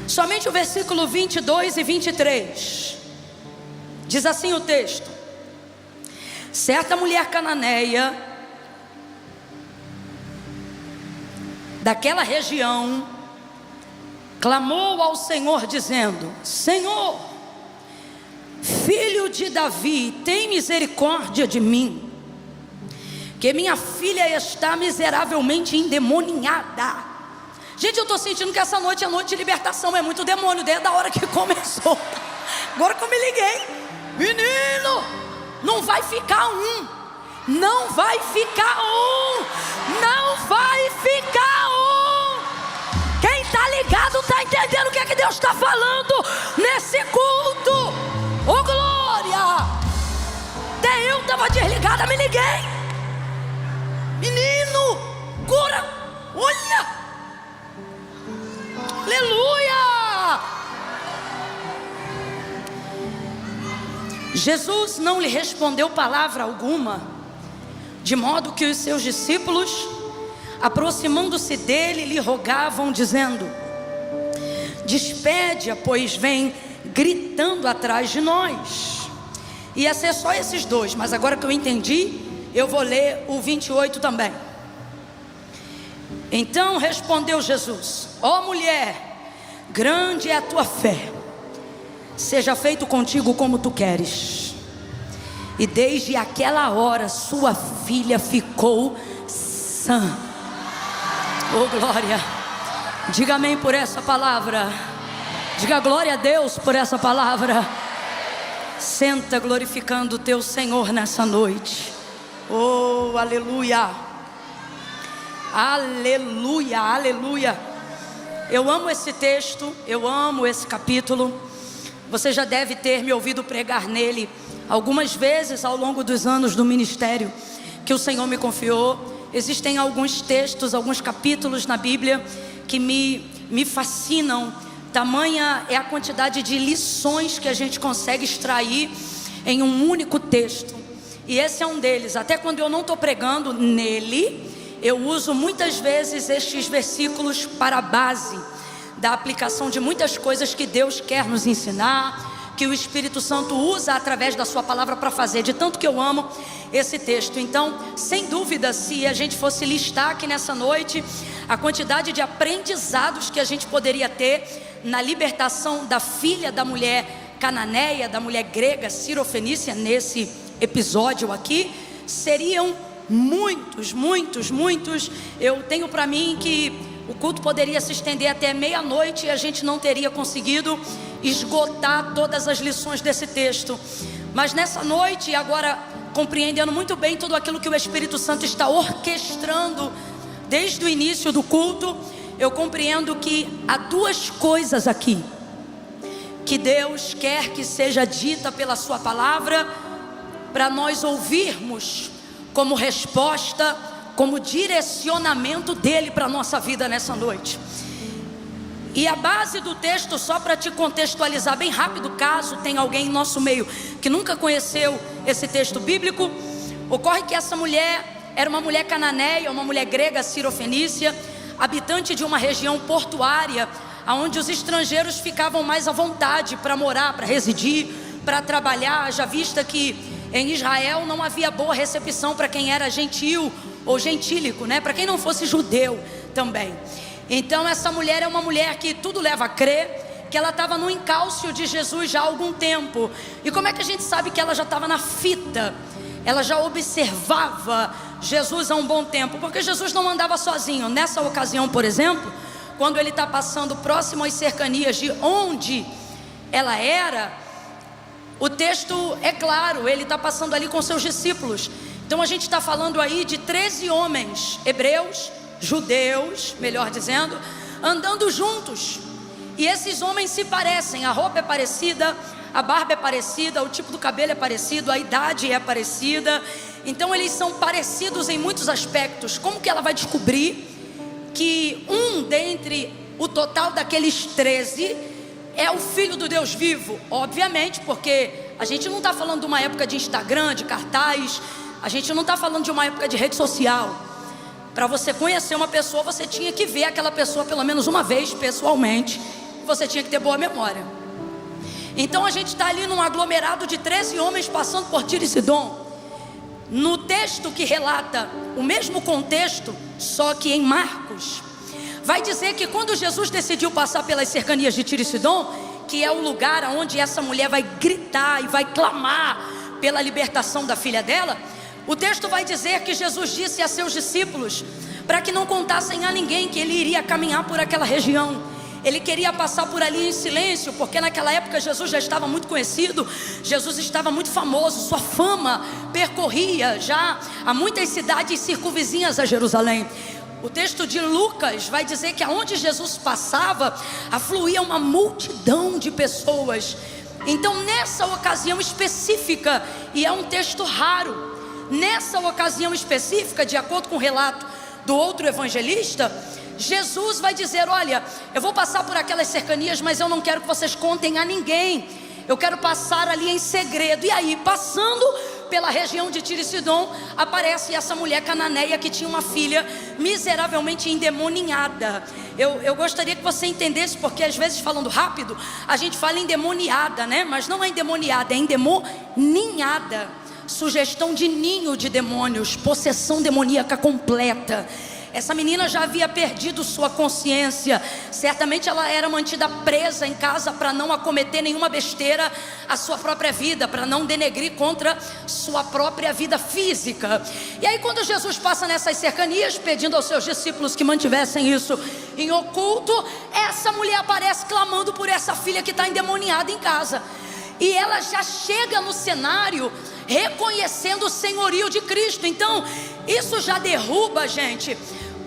Somente o versículo 22 e 23. Diz assim o texto: certa mulher cananeia daquela região clamou ao Senhor dizendo: Senhor, filho de Davi, tem misericórdia de mim, que minha filha está miseravelmente endemoniada. Gente, eu estou sentindo que essa noite é noite de libertação. É muito demônio desde a hora que começou. Agora que eu me liguei, menino, não vai ficar um, não vai ficar um, não vai ficar um. Quem está ligado está entendendo o que é que Deus está falando nesse culto. Ô glória! Até eu estava desligada, me liguei. Menino, cura, olha, aleluia. Jesus não lhe respondeu palavra alguma, de modo que os seus discípulos, aproximando-se dele, lhe rogavam dizendo: despede-a, pois vem gritando atrás de nós. Ia ser só esses dois, mas agora que eu entendi, eu vou ler o 28 também. Então respondeu Jesus: ó mulher, grande é a tua fé, seja feito contigo como tu queres. E desde aquela hora sua filha ficou sã. Oh glória, diga amém por essa palavra. Diga glória a Deus por essa palavra. Senta glorificando o teu Senhor nessa noite. Oh aleluia, aleluia, aleluia. Eu amo esse texto, eu amo esse capítulo. Você já deve ter me ouvido pregar nele algumas vezes ao longo dos anos do ministério que o Senhor me confiou. Existem alguns textos, alguns capítulos na Bíblia que me fascinam. Tamanha é a quantidade de lições que a gente consegue extrair em um único texto. E esse é um deles. Até quando eu não estou pregando nele, eu uso muitas vezes estes versículos para a base da aplicação de muitas coisas que Deus quer nos ensinar, que o Espírito Santo usa através da sua palavra para fazer, de tanto que eu amo esse texto. Então, sem dúvida, se a gente fosse listar aqui nessa noite a quantidade de aprendizados que a gente poderia ter na libertação da filha da mulher cananeia, da mulher grega sirofenícia, nesse episódio aqui, seriam muitos. Eu tenho para mim que o culto poderia se estender até meia-noite e a gente não teria conseguido esgotar todas as lições desse texto. Mas nessa noite, agora compreendendo muito bem tudo aquilo que o Espírito Santo está orquestrando desde o início do culto, eu compreendo que há duas coisas aqui que Deus quer que seja dita pela sua palavra, para nós ouvirmos como resposta, como direcionamento dele para a nossa vida nessa noite. E a base do texto, só para te contextualizar bem rápido, caso tenha alguém em nosso meio que nunca conheceu esse texto bíblico, ocorre que essa mulher era uma mulher cananeia, uma mulher grega sirofenícia, habitante de uma região portuária, onde os estrangeiros ficavam mais à vontade para morar, para residir, para trabalhar, já vista que em Israel não havia boa recepção para quem era gentil ou gentílico, né? Para quem não fosse judeu também. Então essa mulher é uma mulher que tudo leva a crer que ela estava no encalço de Jesus já há algum tempo. E como é que a gente sabe que ela já estava na fita? Ela já observava Jesus há um bom tempo, porque Jesus não andava sozinho. Nessa ocasião, por exemplo, quando ele está passando próximo às cercanias de onde ela era, o texto é claro, ele está passando ali com seus discípulos. Então a gente está falando aí de 13 homens hebreus, judeus, melhor dizendo, andando juntos. E esses homens se parecem, a roupa é parecida, a barba é parecida, o tipo do cabelo é parecido, a idade é parecida. Então eles são parecidos em muitos aspectos. Como que ela vai descobrir que um dentre o total daqueles 13 é o Filho do Deus vivo? Obviamente, porque a gente não está falando de uma época de Instagram, de cartaz, a gente não está falando de uma época de rede social. Para você conhecer uma pessoa, você tinha que ver aquela pessoa pelo menos uma vez pessoalmente. você tinha que ter boa memória. Então a gente está ali num aglomerado de 13 homens passando por Tiro e Sidom. No texto que relata o mesmo contexto, só que em Marcos, vai dizer que quando Jesus decidiu passar pelas cercanias de Tiro e Sidom, que é o lugar onde essa mulher vai gritar e vai clamar pela libertação da filha dela, o texto vai dizer que Jesus disse a seus discípulos para que não contassem a ninguém que ele iria caminhar por aquela região. Ele queria passar por ali em silêncio, porque naquela época Jesus já estava muito conhecido, Jesus estava muito famoso, sua fama percorria já a muitas cidades circunvizinhas a Jerusalém. O texto de Lucas vai dizer que aonde Jesus passava, afluía uma multidão de pessoas. Então nessa ocasião específica, e é um texto raro, nessa ocasião específica, de acordo com o relato do outro evangelista, Jesus vai dizer: olha, eu vou passar por aquelas cercanias, mas eu não quero que vocês contem a ninguém, eu quero passar ali em segredo. E aí, passando pela região de Tiro e Sidom, aparece essa mulher cananeia que tinha uma filha miseravelmente endemoniada. Eu gostaria que você entendesse, porque às vezes, falando rápido, a gente fala endemoniada, né? Mas não é endemoniada, é endemoninhada. Sugestão de ninho de demônios, possessão demoníaca completa. Essa menina já havia perdido sua consciência. Certamente ela era mantida presa em casa para não acometer nenhuma besteira à sua própria vida, para não denegrir contra sua própria vida física. E aí quando Jesus passa nessas cercanias, pedindo aos seus discípulos que mantivessem isso em oculto, essa mulher aparece clamando por essa filha que está endemoniada em casa. E ela já chega no cenário reconhecendo o senhorio de Cristo. Então isso já derruba, gente,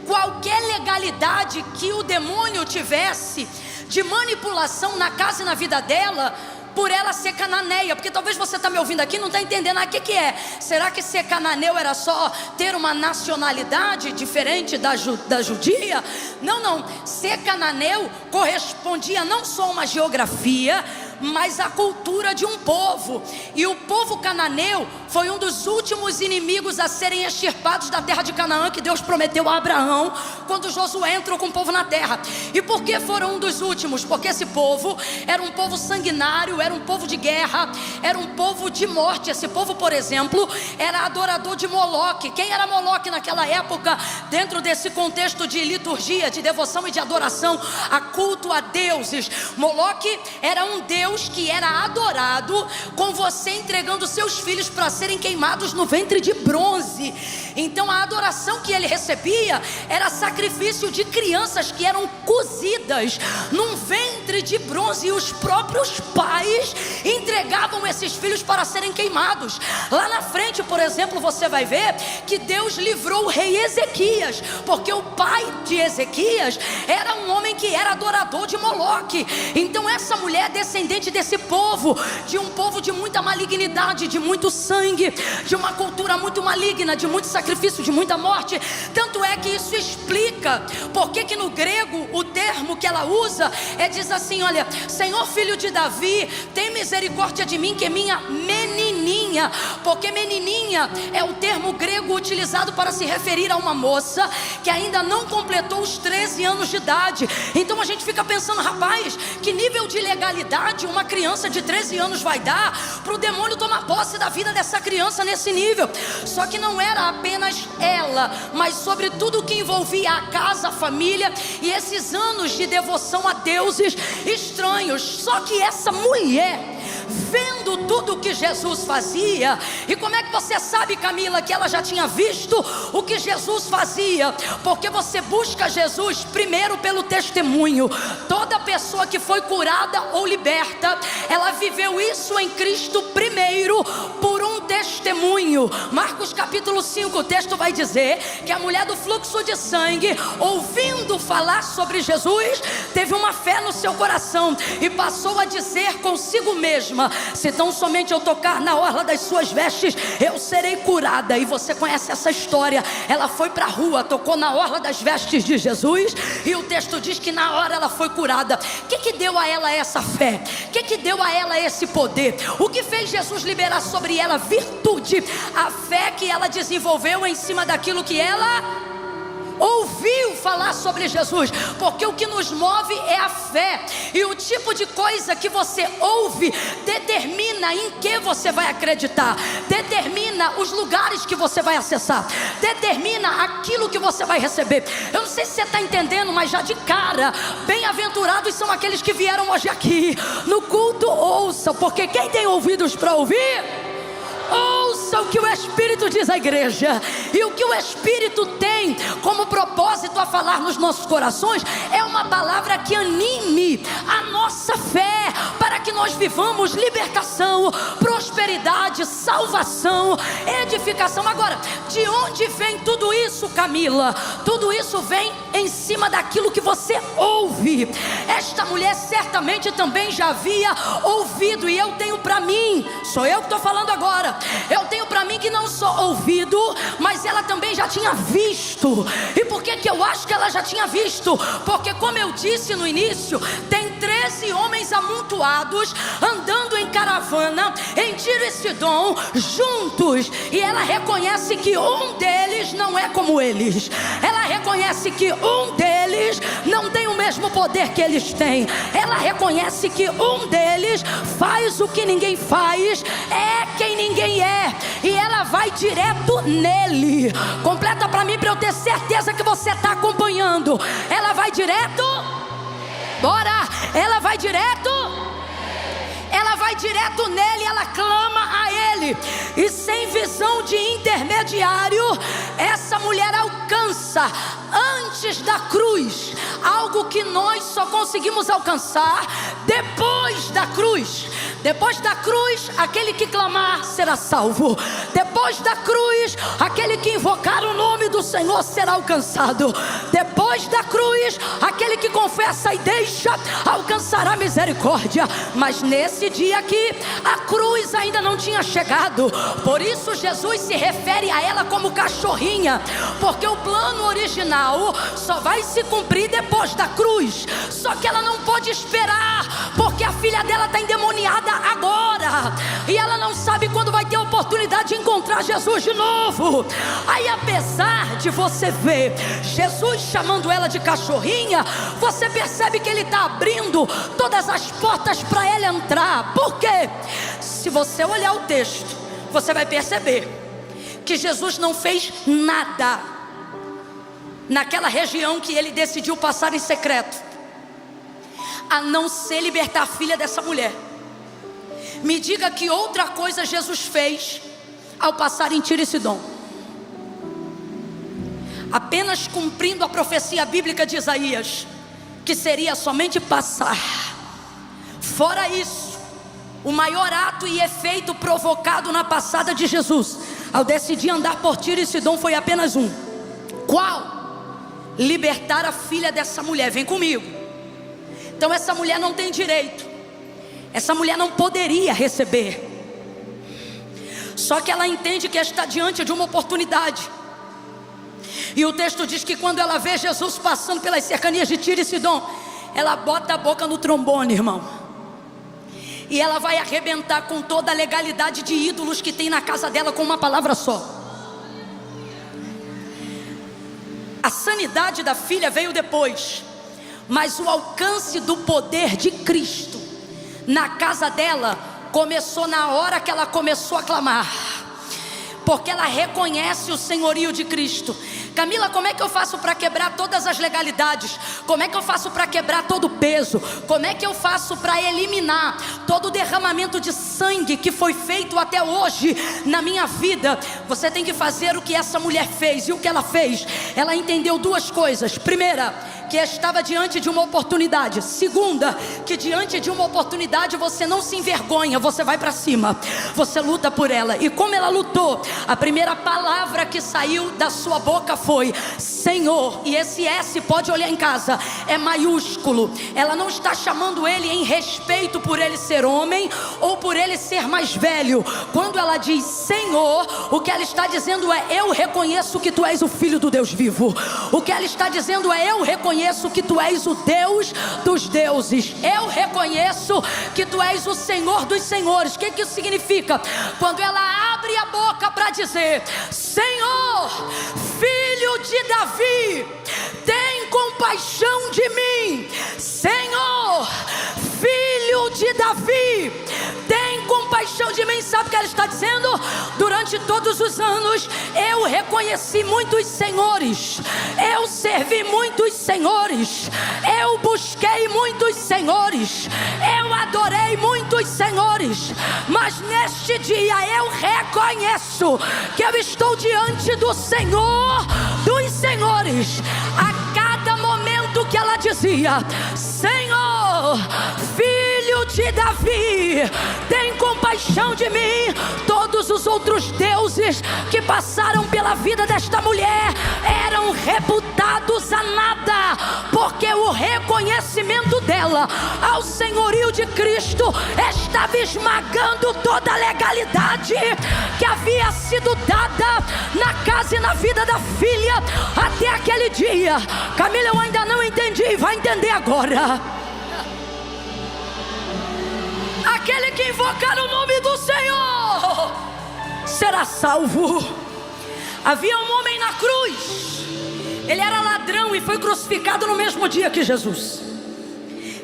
qualquer legalidade que o demônio tivesse de manipulação na casa e na vida dela, por ela ser cananeia. Porque talvez você está me ouvindo aqui e não está entendendo o que é. Será que ser cananeu era só ter uma nacionalidade diferente da judia? Não, ser cananeu correspondia não só a uma geografia, mas a cultura de um povo. E o povo cananeu foi um dos últimos inimigos a serem extirpados da terra de Canaã, que Deus prometeu a Abraão quando Josué entrou com o povo na terra. E por que foram um dos últimos? Porque esse povo era um povo sanguinário, era um povo de guerra, era um povo de morte. Esse povo, por exemplo, era adorador de Moloque. Quem era Moloque naquela época? Dentro desse contexto de liturgia, de devoção e de adoração, a culto a deuses, Moloque era um deus que era adorado com você entregando seus filhos para serem queimados no ventre de bronze. Então a adoração que ele recebia era sacrifício de crianças que eram cozidas num ventre de bronze, e os próprios pais entregavam esses filhos para serem queimados. Lá na frente, por exemplo, você vai ver que Deus livrou o rei Ezequias, porque o pai de Ezequias era um homem que era adorador de Moloque. Então essa mulher é descendente desse povo, de um povo de muita malignidade, de muito sangue, de uma cultura muito maligna, de muito sacrifício, de muita morte. Tanto é que isso explica porque que no grego o termo que ela usa diz assim: olha, Senhor, filho de Davi, tem misericórdia de mim, que é minha menininha. Porque menininha é o termo grego utilizado para se referir a uma moça que ainda não completou os 13 anos de idade. Então a gente fica pensando: rapaz, que nível de legalidade uma criança de 13 anos vai dar para o demônio tomar posse da vida dessa criança nesse nível? Só que não era apenas ela, mas sobre tudo que envolvia a casa, a família e esses anos de devoção a deuses estranhos. Só que essa mulher, vendo tudo o que Jesus fazia, e como é que você sabe, Camila, que ela já tinha visto o que Jesus fazia? Porque você busca Jesus primeiro pelo testemunho. Toda pessoa que foi curada ou liberta, ela viveu isso em Cristo primeiro por um testemunho. Marcos capítulo 5, o texto vai dizer que a mulher do fluxo de sangue, ouvindo falar sobre Jesus, teve uma fé no seu coração e passou a dizer consigo mesma: se tão somente eu tocar na orla das suas vestes, eu serei curada. E você conhece essa história. Ela foi para a rua, tocou na orla das vestes de Jesus, e o texto diz que na hora ela foi curada. O que deu a ela essa fé? O que deu a ela esse poder? O que fez Jesus liberar sobre ela virtude? A fé que ela desenvolveu em cima daquilo que ela ouviu falar sobre Jesus, porque o que nos move é a fé, e o tipo de coisa que você ouve determina em que você vai acreditar, determina os lugares que você vai acessar, determina aquilo que você vai receber. Eu não sei se você está entendendo, mas já de cara, bem-aventurados são aqueles que vieram hoje aqui no culto. Ouça, porque quem tem ouvidos para ouvir, ouça o que o Espírito diz à igreja. E o que o Espírito tem como propósito a falar nos nossos corações é uma palavra que anime a nossa fé, para que nós vivamos libertação, prosperidade, salvação, edificação. Agora, de onde vem tudo isso, Camila? Tudo isso vem em cima daquilo que você ouve. Esta mulher certamente também já havia ouvido, e eu tenho para mim, sou eu que estou falando agora, eu tenho para mim que não só ouvido, mas ela também já tinha visto. E por que eu acho que ela já tinha visto? Porque, como eu disse no início, tem 13 homens amontoados, andando em caravana, em Tiro e Sidom, juntos, e ela reconhece que um deles não é como eles. Ela reconhece que um deles não tem o mesmo poder que eles têm. Ela reconhece que um deles faz o que ninguém faz, é quem ninguém é, e ela vai direto nele. Completa para mim, para eu ter certeza que você está acompanhando. Ela vai direto, bora, ela vai direto, ela vai direto nele, ela clama a ele, e sem visão de intermediário, essa mulher alcança antes da cruz algo que nós só conseguimos alcançar depois da cruz. Depois da cruz, aquele que clamar será salvo. Depois da cruz, aquele que invocar o nome do Senhor será alcançado. Depois da cruz, aquele que confessa e deixa alcançará misericórdia. Mas nesse dia aqui, a cruz ainda não tinha chegado. Por isso Jesus se refere a ela como cachorrinha, porque o plano original só vai se cumprir depois da cruz. Só que ela não pode esperar, porque a filha dela está endemoniada agora, e ela não sabe quando vai ter a oportunidade de encontrar Jesus de novo. Aí, apesar de você ver Jesus chamando ela de cachorrinha, você percebe que ele está abrindo todas as portas para ela entrar. Por quê? Se você olhar o texto, você vai perceber que Jesus não fez nada naquela região que ele decidiu passar em secreto, a não ser libertar a filha dessa mulher. Me diga que outra coisa Jesus fez ao passar em Tiro e Sidom. Apenas cumprindo a profecia bíblica de Isaías, que seria somente passar. Fora isso, o maior ato e efeito provocado na passada de Jesus ao decidir andar por Tiro e Sidom foi apenas um. Qual? Libertar a filha dessa mulher. Vem comigo. Então essa mulher não tem direito, essa mulher não poderia receber. Só que ela entende que está diante de uma oportunidade. E o texto diz que quando ela vê Jesus passando pelas cercanias de Tiro e Sidom, ela bota a boca no trombone, irmão, e ela vai arrebentar com toda a legalidade de ídolos que tem na casa dela com uma palavra só. A sanidade da filha veio depois, mas o alcance do poder de Cristo na casa dela começou na hora que ela começou a clamar, porque ela reconhece o senhorio de Cristo. Camila, como é que eu faço para quebrar todas as legalidades? Como é que eu faço para quebrar todo o peso? Como é que eu faço para eliminar todo o derramamento de sangue que foi feito até hoje na minha vida? Você tem que fazer o que essa mulher fez. E o que ela fez? Ela entendeu duas coisas. Primeira, que estava diante de uma oportunidade. Segunda, que diante de uma oportunidade você não se envergonha, você vai para cima, você luta por ela. E como ela lutou, a primeira palavra que saiu da sua boca foi Senhor. E esse S, pode olhar em casa, é maiúsculo. Ela não está chamando ele em respeito por ele ser homem ou por ele ser mais velho. Quando ela diz Senhor, o que ela está dizendo é: eu reconheço que tu és o Filho do Deus vivo. O que ela está dizendo é: eu reconheço que tu és o Deus dos deuses. Eu reconheço que tu és o Senhor dos senhores. O que isso significa? Quando ela abre a boca para dizer: Senhor, filho de Davi, tem compaixão de mim. Senhor, filho de Davi, tem compaixão de mim. Sabe o que ela está dizendo? Durante todos os anos eu reconheci muitos senhores, eu servi muitos senhores, eu busquei muitos senhores, eu adorei muitos senhores, mas neste dia eu reconheço que eu estou diante do Senhor dos senhores. A cada momento que ela dizia: Senhor, filho de Davi, tem compaixão de mim, todos os outros deuses que passaram pela vida desta mulher eram reputados a nada, porque o reconhecimento dela ao senhorio de Cristo estava esmagando toda a legalidade que havia sido dada na casa e na vida da filha até aquele dia. Camila, eu ainda não entendi, vai entender agora. Aquele que invocar o nome do Senhor será salvo. Havia um homem na cruz, ele era ladrão e foi crucificado no mesmo dia que Jesus.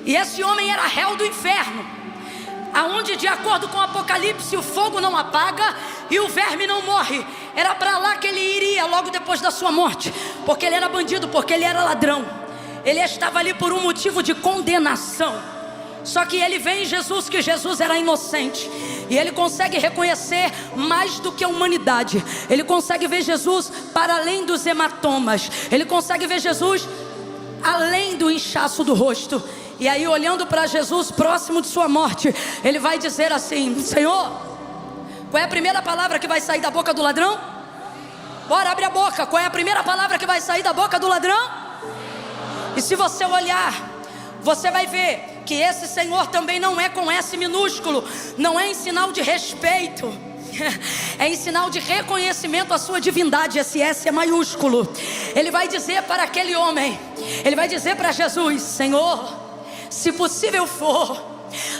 E esse homem era réu do inferno, aonde, de acordo com o Apocalipse, o fogo não apaga e o verme não morre. Era para lá que ele iria logo depois da sua morte, porque ele era bandido, porque ele era ladrão. Ele estava ali por um motivo de condenação. Só que ele vê em Jesus que Jesus era inocente, e ele consegue reconhecer mais do que a humanidade. Ele consegue ver Jesus para além dos hematomas, ele consegue ver Jesus além do inchaço do rosto. E aí, olhando para Jesus próximo de sua morte, ele vai dizer assim: Senhor, qual é a primeira palavra que vai sair da boca do ladrão? Bora, abre a boca. Qual é a primeira palavra que vai sair da boca do ladrão? E se você olhar, você vai ver que esse Senhor também não é com S minúsculo, não é em sinal de respeito, é em sinal de reconhecimento à sua divindade. Esse S é maiúsculo. Ele vai dizer para aquele homem, ele vai dizer para Jesus: Senhor, se possível for,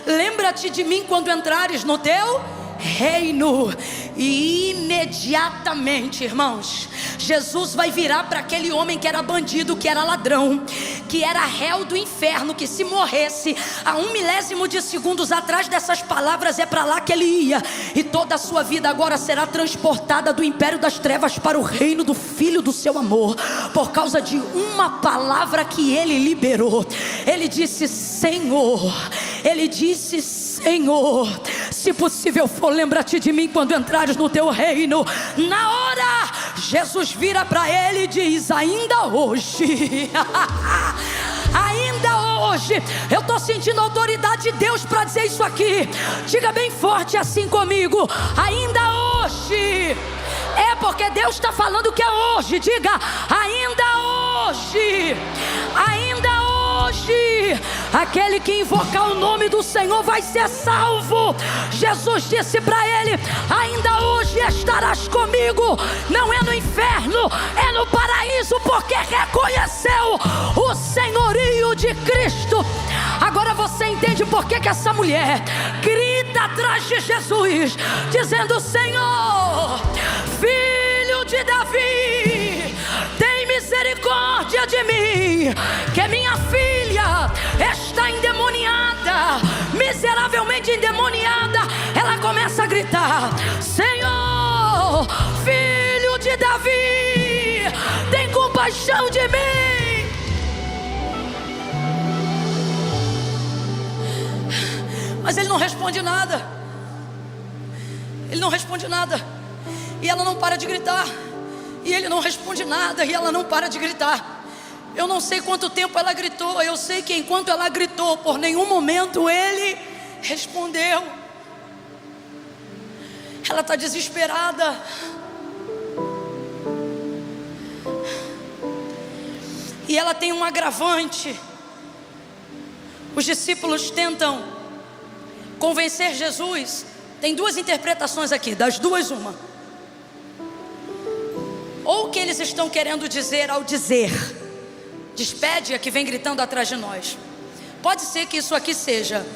lembra-te de mim quando entrares no teu reino. E imediatamente, irmãos, Jesus vai virar para aquele homem que era bandido, que era ladrão, que era réu do inferno, que se morresse a 1 milésimo de segundos atrás dessas palavras, é para lá que ele ia. E toda a sua vida agora será transportada do império das trevas para o reino do Filho do seu amor, por causa de uma palavra que ele liberou. Ele disse: Senhor, ele disse: Senhor, se possível for, lembra-te de mim quando entrares no teu reino. Na hora, Jesus vira para ele e diz: ainda hoje ainda hoje, eu estou sentindo a autoridade de Deus para dizer isso aqui. Diga bem forte assim comigo: ainda hoje. É porque Deus está falando que é hoje. Diga: ainda hoje. Ainda hoje, aquele que invocar o nome do Senhor vai ser salvo. Jesus disse para ele: ainda hoje estarás comigo. Não é no inferno, é no paraíso, porque reconheceu o senhorio de Cristo. Agora você entende por que essa mulher grita atrás de Jesus, dizendo: Senhor, filho de Davi, tem misericórdia de mim, que minha filha está endemoniada, miseravelmente endemoniada. Ela começa a gritar: Senhor, filho de Davi, tem compaixão de mim. Mas ele não responde nada. Ele não responde nada. E ela não para de gritar. E ele não responde nada. E ela não para de gritar. Eu não sei quanto tempo ela gritou. Eu sei que enquanto ela gritou, por nenhum momento ele respondeu. Ela está desesperada. E ela tem um agravante. Os discípulos tentam convencer Jesus. Tem duas interpretações aqui, das duas uma. Ou o que eles estão querendo dizer ao dizer: despede-a que vem gritando atrás de nós. Pode ser que isso aqui seja: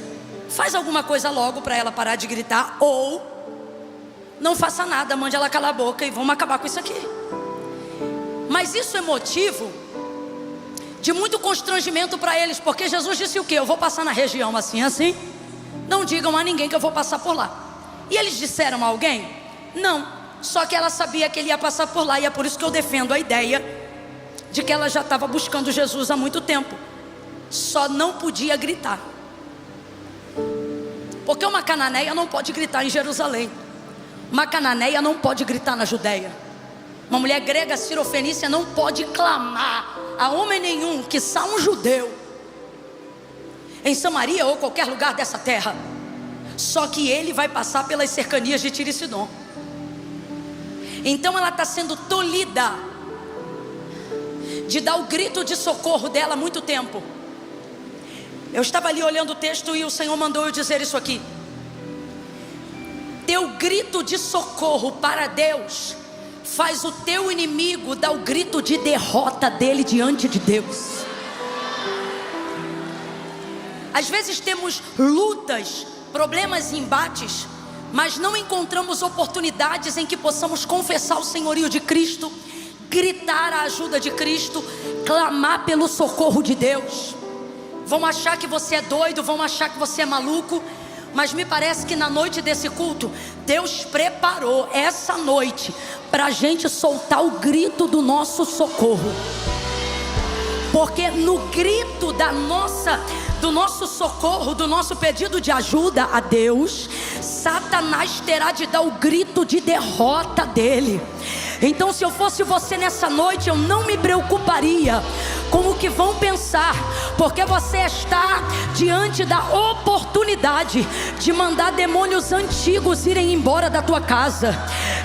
faz alguma coisa logo para ela parar de gritar. Ou não faça nada, mande ela calar a boca e vamos acabar com isso aqui. Mas isso é motivo de muito constrangimento para eles, porque Jesus disse o quê? Eu vou passar na região assim, assim. Não digam a ninguém que eu vou passar por lá. E eles disseram a alguém? Não. Só que ela sabia que ele ia passar por lá. E é por isso que eu defendo a ideia de que ela já estava buscando Jesus há muito tempo. Só não podia gritar. Porque uma cananeia não pode gritar em Jerusalém. Uma cananeia não pode gritar na Judéia. Uma mulher grega cirofenícia não pode clamar a homem nenhum, quiçá um judeu, em Samaria ou qualquer lugar dessa terra. Só que ele vai passar pelas cercanias de Tiro e Sidom. Então ela está sendo tolhida de dar o grito de socorro dela há muito tempo. Eu estava ali olhando o texto e o Senhor mandou eu dizer isso aqui. Teu grito de socorro para Deus faz o teu inimigo dar o grito de derrota dele diante de Deus. Às vezes temos lutas, problemas e embates, mas não encontramos oportunidades em que possamos confessar o senhorio de Cristo, gritar a ajuda de Cristo, clamar pelo socorro de Deus. Vão achar que você é doido, vão achar que você é maluco, mas me parece que na noite desse culto, Deus preparou essa noite para a gente soltar o grito do nosso socorro. Porque no grito do nosso socorro, do nosso pedido de ajuda a Deus, Satanás terá de dar o grito de derrota dele. Então, se eu fosse você nessa noite, eu não me preocuparia com o que vão pensar, porque você está diante da oportunidade de mandar demônios antigos irem embora da tua casa,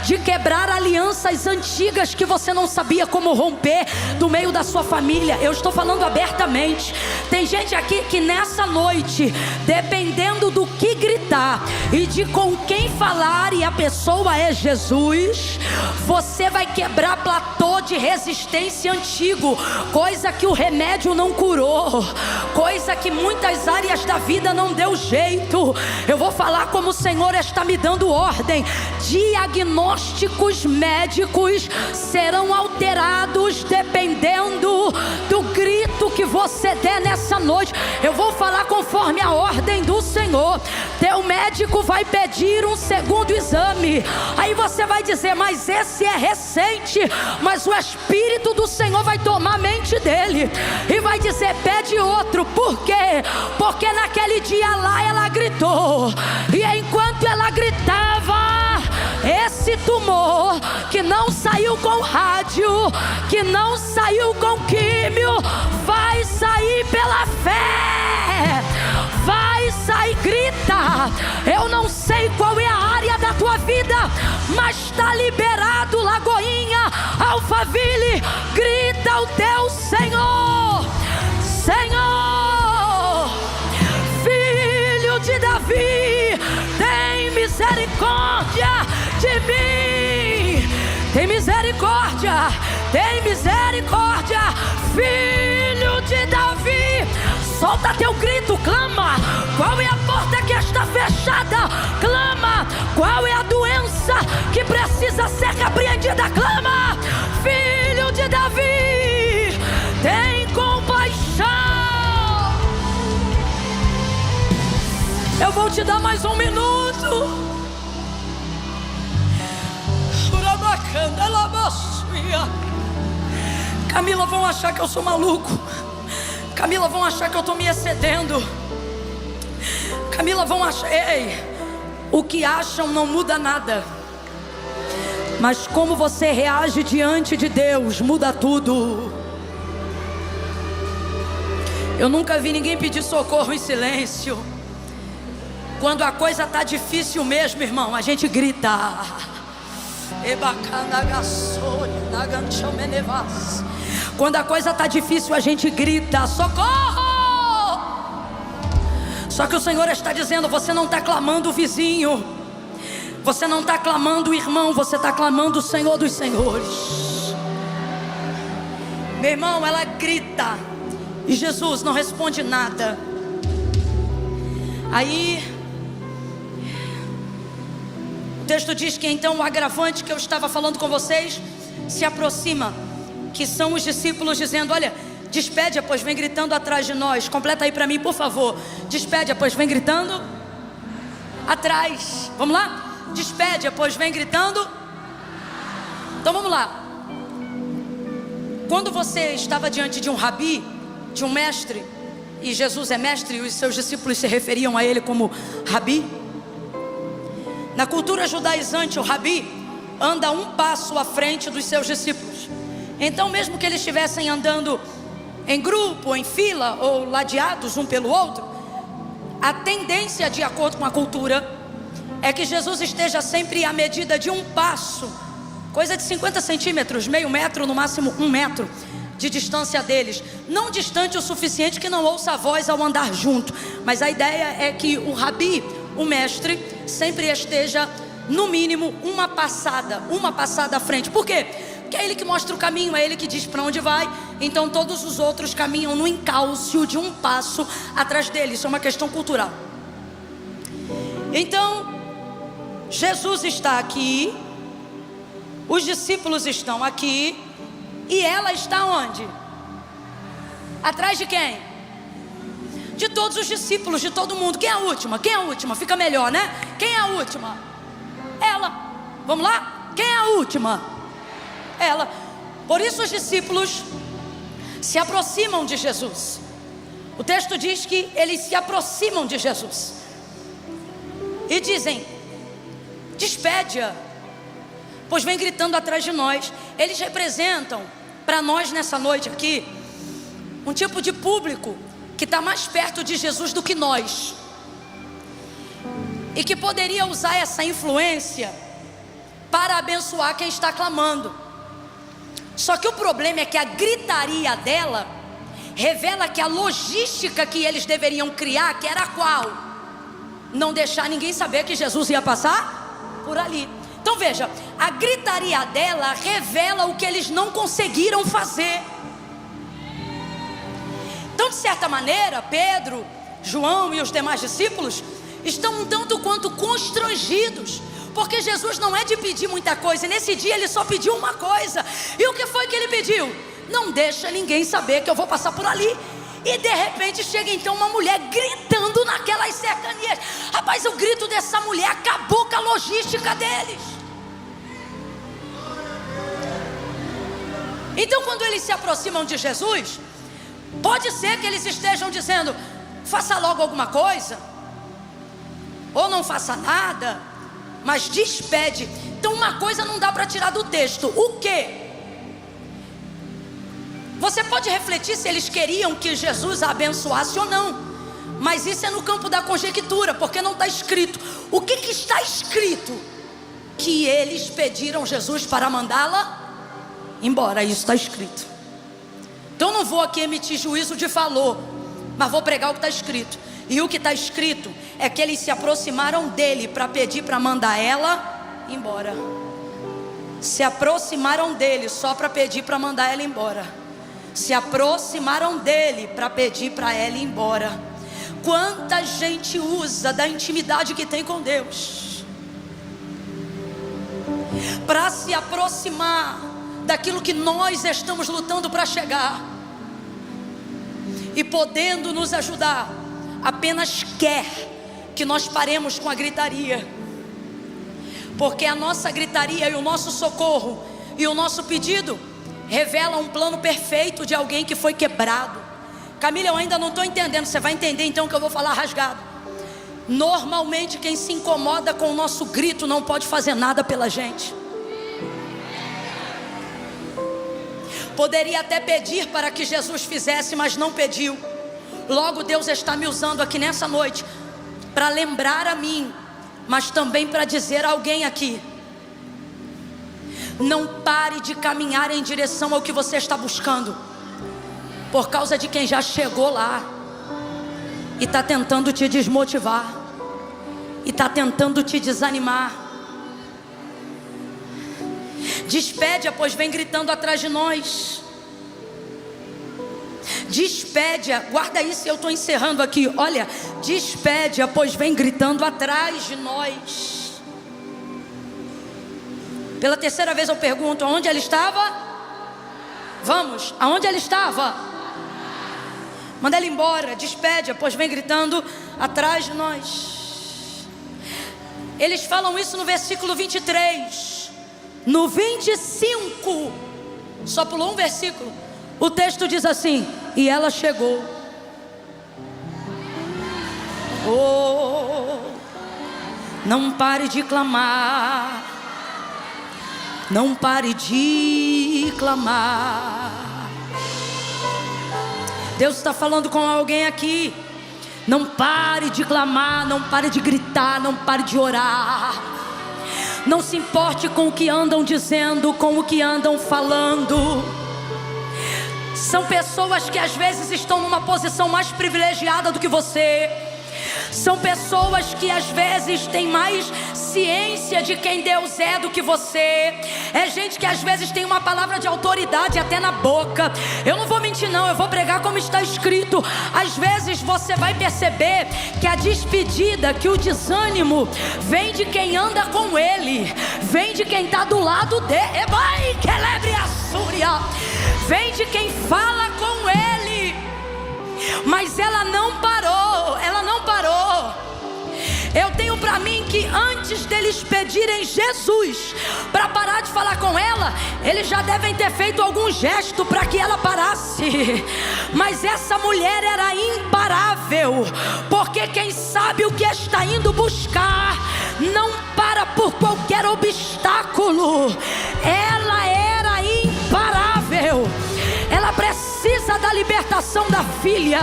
de quebrar alianças antigas que você não sabia como romper do meio da sua família. Eu estou falando abertamente. Tem gente aqui que nessa noite, dependendo do que gritar e de com quem falar, e a pessoa é Jesus, você vai quebrar platô de resistência antigo, coisa que o remédio não curou, coisa que muitas áreas da vida não deu jeito. Eu vou falar como o Senhor está me dando ordem. Diagnósticos médicos serão alterados dependendo do grito que você der nessa noite. Eu vou falar conforme a ordem do Senhor. Teu médico vai pedir um segundo exame. Aí você vai dizer, mas esse é recente. Mas o Espírito do Senhor vai tomar a mente dele e vai dizer, pede outro. Por quê? Porque naquele dia lá ela gritou, e enquanto ela gritava, esse tumor que não saiu com rádio, que não saiu com químio, vai sair pela fé. Vai sair, grita. Eu não sei qual é a área da tua vida, mas está liberado. Lagoinha, Alphaville, grita o teu Senhor. Senhor, Filho de Davi, tem misericórdia de mim. Tem misericórdia, tem misericórdia, Filho de Davi. Solta teu grito, clama. Qual é a porta que está fechada? Clama. Qual é a doença que precisa ser repreendida? Clama. Filho de Davi, tem compaixão. Eu vou te dar mais um minuto. Camila, vão achar que eu sou maluco. Camila, vão achar que eu estou me excedendo. Camila, vão achar... Ei, o que acham não muda nada, mas como você reage diante de Deus muda tudo. Eu nunca vi ninguém pedir socorro em silêncio. Quando a coisa está difícil mesmo, irmão, a gente grita. Quando a coisa está difícil, a gente grita, socorro! Só que o Senhor está dizendo, você não está clamando o vizinho, você não está clamando o irmão, você está clamando o Senhor dos Senhores. Meu irmão, ela grita e Jesus não responde nada. Aí texto diz que então o agravante que eu estava falando com vocês se aproxima, que são os discípulos dizendo: olha, despede, pois vem gritando atrás de nós. Completa aí para mim, por favor. Despede, pois vem gritando atrás. Vamos lá? Despede, pois vem gritando. Então vamos lá. Quando você estava diante de um rabi, de um mestre, e Jesus é mestre e os seus discípulos se referiam a ele como rabi, na cultura judaizante o rabi anda um passo à frente dos seus discípulos. Então mesmo que eles estivessem andando em grupo, em fila ou ladeados um pelo outro, a tendência, de acordo com a cultura, é que Jesus esteja sempre à medida de um passo, coisa de 50 centímetros, meio metro, no máximo 1 metro de distância deles. Não distante o suficiente que não ouça a voz ao andar junto, mas a ideia é que o rabi, o mestre, sempre esteja no mínimo uma passada à frente. Por quê? Porque é ele que mostra o caminho, é ele que diz para onde vai. Então todos os outros caminham no encalço de um passo atrás dele. Isso é uma questão cultural. Então Jesus está aqui, os discípulos estão aqui, e ela está onde? Atrás de quem? De todos os discípulos, de todo mundo. Quem é a última? Quem é a última? Fica melhor, né? Quem é a última? Ela. Vamos lá? Quem é a última? Ela. Por isso os discípulos se aproximam de Jesus. O texto diz que eles se aproximam de Jesus e dizem: despede-a, pois vem gritando atrás de nós. Eles representam para nós nessa noite aqui um tipo de público que está mais perto de Jesus do que nós, e que poderia usar essa influência para abençoar quem está clamando. Só que o problema é que a gritaria dela revela que a logística que eles deveriam criar, que era qual? Não deixar ninguém saber que Jesus ia passar por ali. Então veja, a gritaria dela revela o que eles não conseguiram fazer. Então, de certa maneira, Pedro, João e os demais discípulos estão um tanto quanto constrangidos, porque Jesus não é de pedir muita coisa. Nesse dia ele só pediu uma coisa. E o que foi que ele pediu? Não deixa ninguém saber que eu vou passar por ali. E de repente chega então uma mulher gritando naquelas cercanias. Rapaz, o grito dessa mulher acabou com a logística deles. Então quando eles se aproximam de Jesus, pode ser que eles estejam dizendo: faça logo alguma coisa, ou não faça nada, mas despede. Então uma coisa não dá para tirar do texto. O quê? Você pode refletir se eles queriam que Jesus a abençoasse ou não, mas isso é no campo da conjectura, porque não está escrito. O que está escrito? Que eles pediram Jesus para mandá-la embora. Isso está escrito. Então não vou aqui emitir juízo de valor, mas vou pregar o que está escrito. E o que está escrito é que eles se aproximaram dele para pedir para mandar ela embora. Se aproximaram dele só para pedir para mandar ela embora. Se aproximaram dele para pedir para ela ir embora. Quanta gente usa da intimidade que tem com Deus para se aproximar daquilo que nós estamos lutando para chegar, e podendo nos ajudar, apenas quer que nós paremos com a gritaria, porque a nossa gritaria e o nosso socorro e o nosso pedido revela um plano perfeito de alguém que foi quebrado. Camila, eu ainda não estou entendendo. Você vai entender então que eu vou falar rasgado. Normalmente quem se incomoda com o nosso grito não pode fazer nada pela gente. Poderia até pedir para que Jesus fizesse, mas não pediu. Logo Deus está me usando aqui nessa noite para lembrar a mim, mas também para dizer a alguém aqui: não pare de caminhar em direção ao que você está buscando, por causa de quem já chegou lá e está tentando te desmotivar, e está tentando te desanimar. Despede-a, pois vem gritando atrás de nós. Despede-a, guarda isso, eu estou encerrando aqui. Olha, despede-a, pois vem gritando atrás de nós. Pela terceira vez eu pergunto: aonde ela estava? Vamos, aonde ela estava? Manda ela embora, despede-a, pois vem gritando atrás de nós. Eles falam isso no versículo 23. No 25, só pulou um versículo, o texto diz assim: e ela chegou. Oh, não pare de clamar, não pare de clamar. Deus está falando com alguém aqui. Não pare de clamar, não pare de gritar, não pare de orar. Não se importe com o que andam dizendo, com o que andam falando. São pessoas que às vezes estão numa posição mais privilegiada do que você. São pessoas que às vezes têm mais ciência de quem Deus é do que você. É gente que às vezes tem uma palavra de autoridade até na boca. Eu não vou mentir não, eu vou pregar como está escrito. Às vezes você vai perceber que a despedida, que o desânimo vem de quem anda com ele, vem de quem está do lado dele. Vem de quem fala com ele. Mas ela não parou, ela não parou. Eu tenho para mim que antes deles pedirem Jesus para parar de falar com ela, eles já devem ter feito algum gesto para que ela parasse. Mas essa mulher era imparável, porque quem sabe o que está indo buscar não para por qualquer obstáculo. Ela era imparável. Ela precisa da libertação da filha.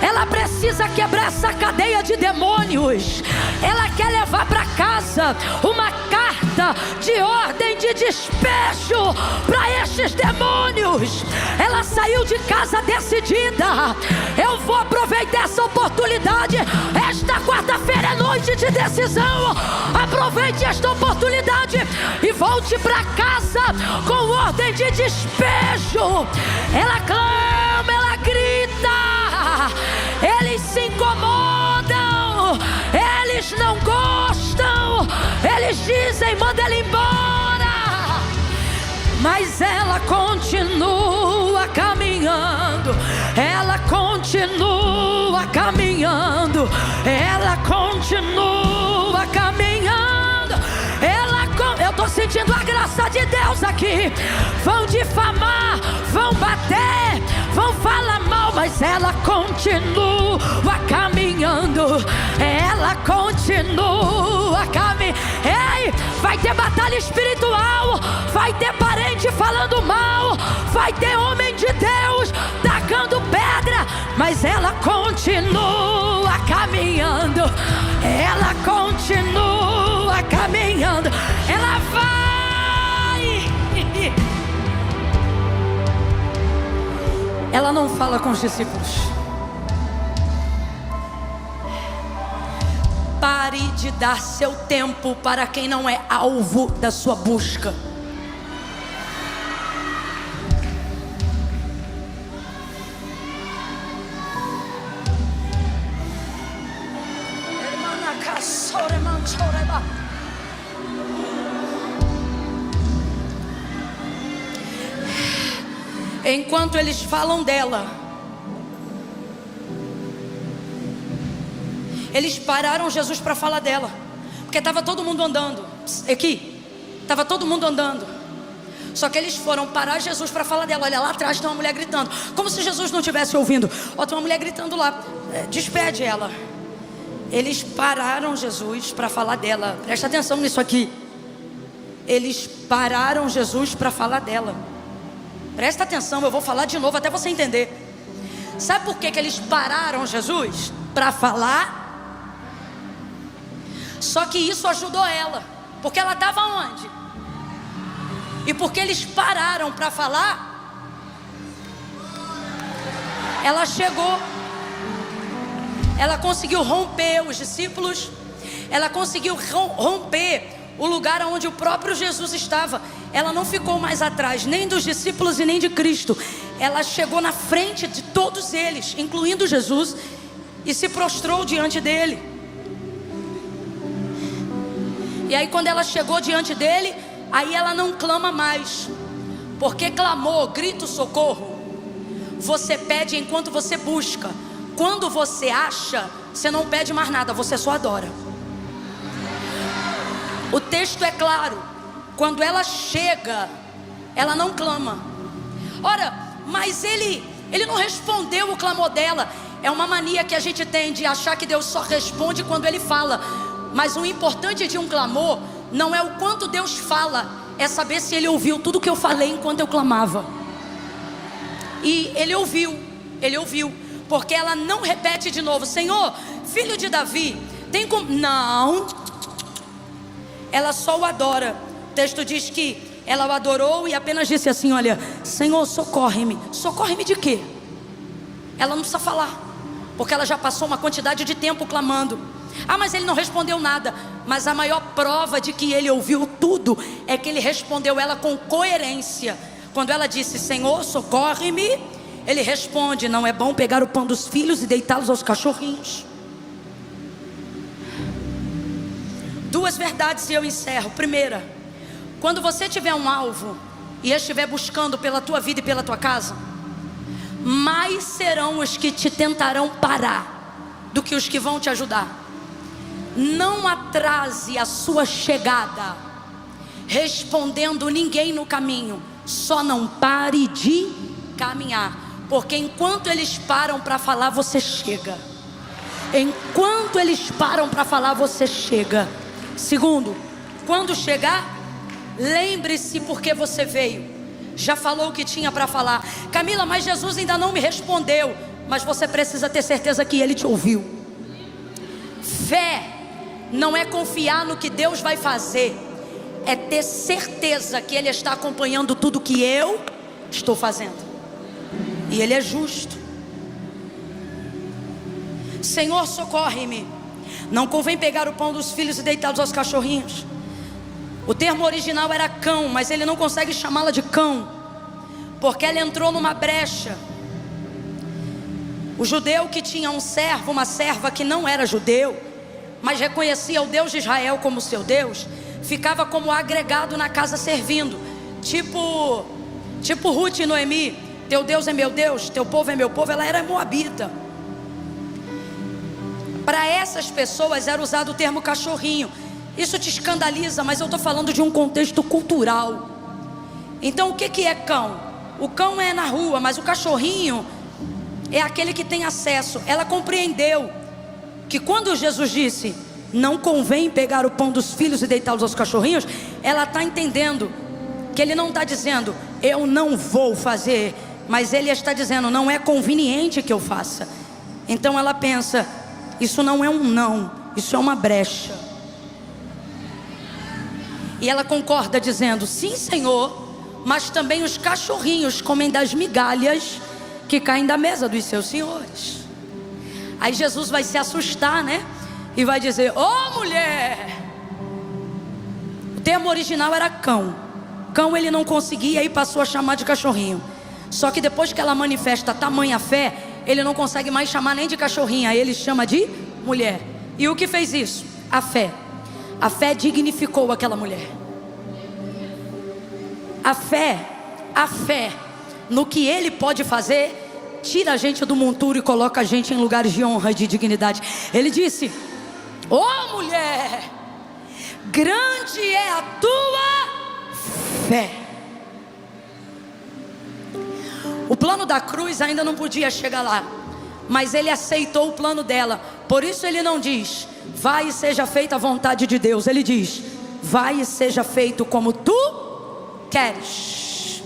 Ela precisa quebrar essa cadeia de demônios. Ela quer levar para casa uma carta de ordem de despejo para estes demônios. Ela saiu de casa decidida: eu vou aproveitar essa oportunidade. Esta quarta-feira é noite de decisão. Aproveite esta oportunidade e volte para casa com ordem de despejo. Ela clama, ela grita. Eles se incomodam, eles não gostam, eles dizem: manda ela embora. Mas ela continua caminhando, ela continua caminhando, ela continua caminhando. Eu estou sentindo a graça de Deus aqui. Vão difamar, vão bater, vão falar mal, mas ela continua caminhando. Ela continua caminhando. Ei, vai ter batalha espiritual, vai ter parente falando mal, vai ter homem de Deus tacando pedra, mas ela continua caminhando. Ela continua caminhando. Ela vai. Ela não fala com os discípulos. Pare de dar seu tempo para quem não é alvo da sua busca. Enquanto eles falam dela, eles pararam Jesus para falar dela, porque estava todo mundo andando. Aqui, estava todo mundo andando. Só que eles foram parar Jesus para falar dela. Olha, lá atrás tem uma mulher gritando, como se Jesus não estivesse ouvindo. Ó, tem uma mulher gritando lá, despede ela. Eles pararam Jesus para falar dela. Presta atenção nisso aqui. Eles pararam Jesus para falar dela. Presta atenção, eu vou falar de novo até você entender. Sabe por que eles pararam Jesus? Para falar. Só que isso ajudou ela, porque ela estava onde? E porque eles pararam para falar, ela chegou. Ela conseguiu romper os discípulos. Ela conseguiu romper o lugar onde o próprio Jesus estava. Ela não ficou mais atrás, nem dos discípulos e nem de Cristo. Ela chegou na frente de todos eles, incluindo Jesus, e se prostrou diante dele. E aí quando ela chegou diante dele, Aí ela não clama mais, porque clamor, grito, socorro, você pede enquanto você busca. Quando você acha, você não pede mais nada, você só adora. O texto é claro. Quando ela chega, ela não clama. Ora, mas ele não respondeu o clamor dela. É uma mania que a gente tem de achar que Deus só responde quando Ele fala. Mas o importante de um clamor não é o quanto Deus fala, é saber se Ele ouviu tudo que eu falei enquanto eu clamava. E Ele ouviu, porque ela não repete de novo: Senhor, filho de Davi, tem como... Não. Ela só o adora. O texto diz que ela o adorou e apenas disse assim: olha, Senhor, socorre-me. Socorre-me de quê? Ela não precisa falar, porque ela já passou uma quantidade de tempo clamando. Ah, mas ele não respondeu nada. Mas a maior prova de que ele ouviu tudo é que ele respondeu ela com coerência. Quando ela disse: Senhor, socorre-me, ele responde: não é bom pegar o pão dos filhos e deitá-los aos cachorrinhos. Duas verdades e eu encerro. Primeira, quando você tiver um alvo e estiver buscando pela tua vida e pela tua casa, mais serão os que te tentarão parar do que os que vão te ajudar. Não atrase a sua chegada respondendo ninguém no caminho. Só não pare de caminhar, porque enquanto eles param para falar, você chega. Enquanto eles param para falar, você chega. Segundo, quando chegar, lembre-se porque você veio. Já falou o que tinha para falar. Camila, mas Jesus ainda não me respondeu. Mas você precisa ter certeza que Ele te ouviu. Fé não é confiar no que Deus vai fazer, é ter certeza que Ele está acompanhando tudo que eu estou fazendo. E Ele é justo. Senhor, socorre-me. Não convém pegar o pão dos filhos e deitá-los aos cachorrinhos. O termo original era cão, mas ele não consegue chamá-la de cão, porque ela entrou numa brecha. O judeu que tinha um servo, uma serva que não era judeu, mas reconhecia o Deus de Israel como seu Deus, ficava como agregado na casa servindo. Tipo Ruth e Noemi: teu Deus é meu Deus, teu povo é meu povo. Ela era moabita. Para essas pessoas era usado o termo cachorrinho. Isso te escandaliza, mas eu estou falando de um contexto cultural. Então o que é cão? O cão é na rua, mas o cachorrinho é aquele que tem acesso. Ela compreendeu que quando Jesus disse: não convém pegar o pão dos filhos e deitá-los aos cachorrinhos, ela está entendendo que Ele não está dizendo eu não vou fazer, mas Ele está dizendo não é conveniente que eu faça. Então ela pensa: isso não é um não, isso é uma brecha. E ela concorda dizendo: sim, Senhor, mas também os cachorrinhos comem das migalhas que caem da mesa dos seus senhores. Aí Jesus vai se assustar, né? E vai dizer: ô mulher. O termo original era cão. Cão ele não conseguia e passou a chamar de cachorrinho. Só que depois que ela manifesta tamanha fé, ele não consegue mais chamar nem de cachorrinha, ele chama de mulher. E o que fez isso? A fé. A fé dignificou aquela mulher. A fé no que Ele pode fazer, tira a gente do monturo e coloca a gente em lugares de honra e de dignidade. Ele disse: ô mulher, grande é a tua fé. O plano da cruz ainda não podia chegar lá, mas Ele aceitou o plano dela. Por isso Ele não diz: vai e seja feita a vontade de Deus. Ele diz: vai e seja feito como tu queres.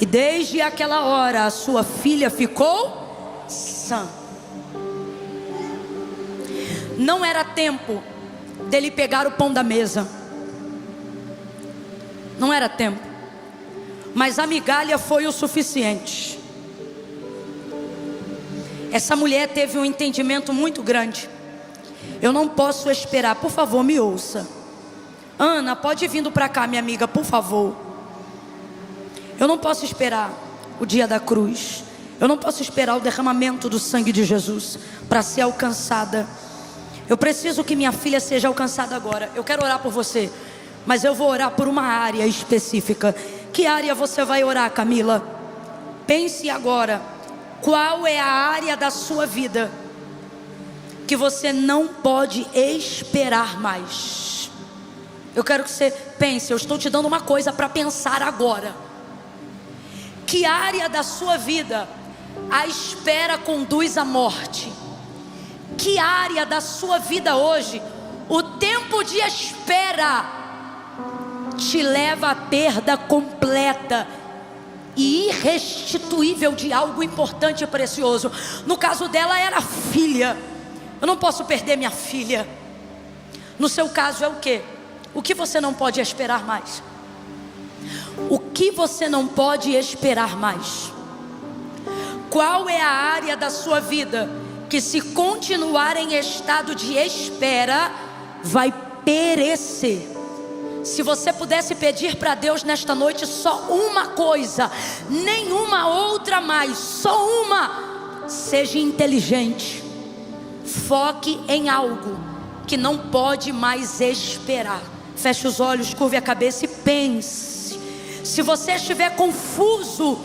E desde aquela hora a sua filha ficou sã. Não era tempo dele pegar o pão da mesa. Não era tempo. Mas a migalha foi o suficiente. Essa mulher teve um entendimento muito grande. Eu não posso esperar, por favor, me ouça. Ana, pode ir vindo para cá, minha amiga, por favor. Eu não posso esperar o dia da cruz. Eu não posso esperar o derramamento do sangue de Jesus para ser alcançada. Eu preciso que minha filha seja alcançada agora. Eu quero orar por você. mas eu vou orar por uma área específica. Que área você vai orar, Camila? Pense agora, qual é a área da sua vida que você não pode esperar mais? Eu quero que você pense, eu estou te dando uma coisa para pensar agora. Que área da sua vida a espera conduz à morte? Que área da sua vida hoje o tempo de espera te leva à perda completa e irrestituível de algo importante e precioso? No caso dela era filha. Eu não posso perder minha filha. No seu caso é o quê? O que você não pode esperar mais? O que você não pode esperar mais? Qual é a área da sua vida que, se continuar em estado de espera, vai perecer? Se você pudesse pedir para Deus nesta noite só uma coisa, nenhuma outra mais, só uma: seja inteligente, foque em algo que não pode mais esperar. Feche os olhos, curve a cabeça e pense. Se você estiver confuso,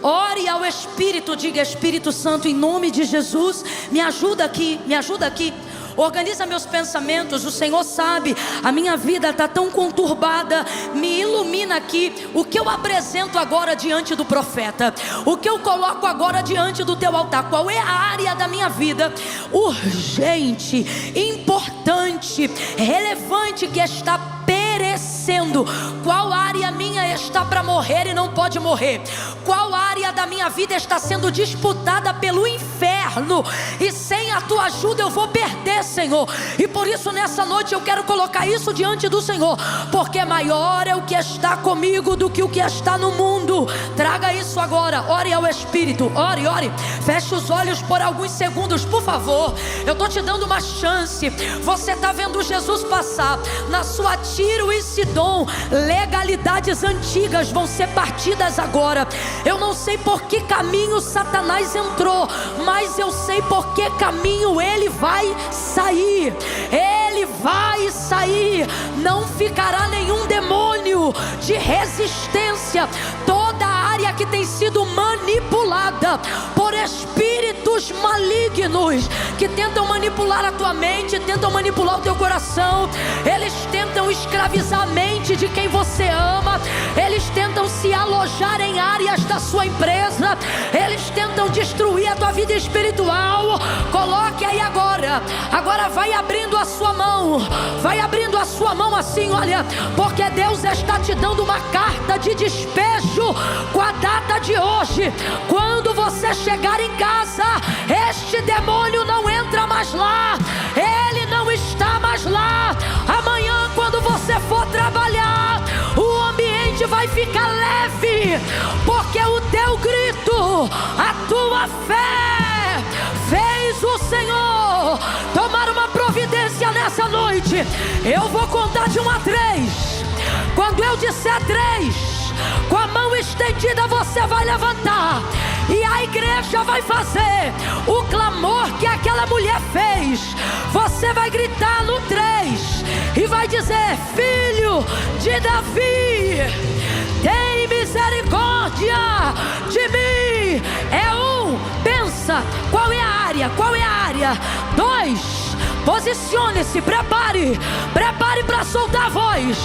ore ao Espírito, diga: Espírito Santo, em nome de Jesus, me ajuda aqui, me ajuda aqui. Organiza meus pensamentos. O Senhor sabe, a minha vida está tão conturbada. Me ilumina aqui. O que eu apresento agora diante do profeta, o que eu coloco agora diante do teu altar, qual é a área da minha vida urgente, importante, relevante, que está perecendo? Qual área minha está para morrer e não pode morrer? Qual área da minha vida está sendo disputada pelo inferno e sem a tua ajuda eu vou perder, Senhor? E por isso nessa noite eu quero colocar isso diante do Senhor, porque maior é o que está comigo do que o que está no mundo. Traga isso agora. Ore ao Espírito, ore, ore. Feche os olhos por alguns segundos, por favor. Eu estou te dando uma chance. Você está vendo Jesus passar na sua Tiro e Sidom. Legalidades antigas vão ser partidas agora. Eu não sei por que caminho Satanás entrou, mas eu sei por que caminho ele vai sair. Ele vai sair. Não ficará nenhum demônio de resistência. Toda a área que tem sido manipulada por espíritos malignos que tentam manipular a tua mente, tentam manipular o teu coração, eles tentam escravizar a mente de quem você ama, eles tentam se alojar em áreas da sua empresa, eles tentam destruir a tua vida espiritual. Coloque aí agora. Agora vai abrindo a sua mão, vai abrindo a sua mão assim, olha, porque Deus está te dando uma carta de despejo com a data de hoje. Quando você chegar em casa, este demônio não entra mais lá, ele não está mais lá. Amanhã, quando você for trabalhar, o ambiente vai ficar leve, porque o teu grito, a tua fé fez o Senhor tomar uma providência nessa noite. Eu vou contar de 1 a 3. Quando eu disser 3, com a mão estendida você vai levantar, e a igreja vai fazer o clamor que aquela mulher fez. Você vai gritar no 3 e vai dizer: Filho de Davi, tem misericórdia de mim. É 1, pensa, qual é a área? Qual é a área? 2, posicione-se, prepare para soltar a voz,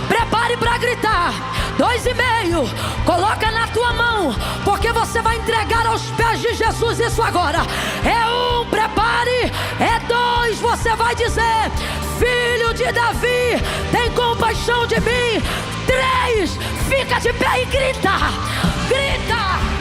prepare para gritar. 2,5, coloca na tua mão, porque você vai entregar aos pés de Jesus isso agora. É 1, prepare. É 2, você vai dizer: Filho de Davi, tem compaixão de mim. 3, fica de pé e grita, grita.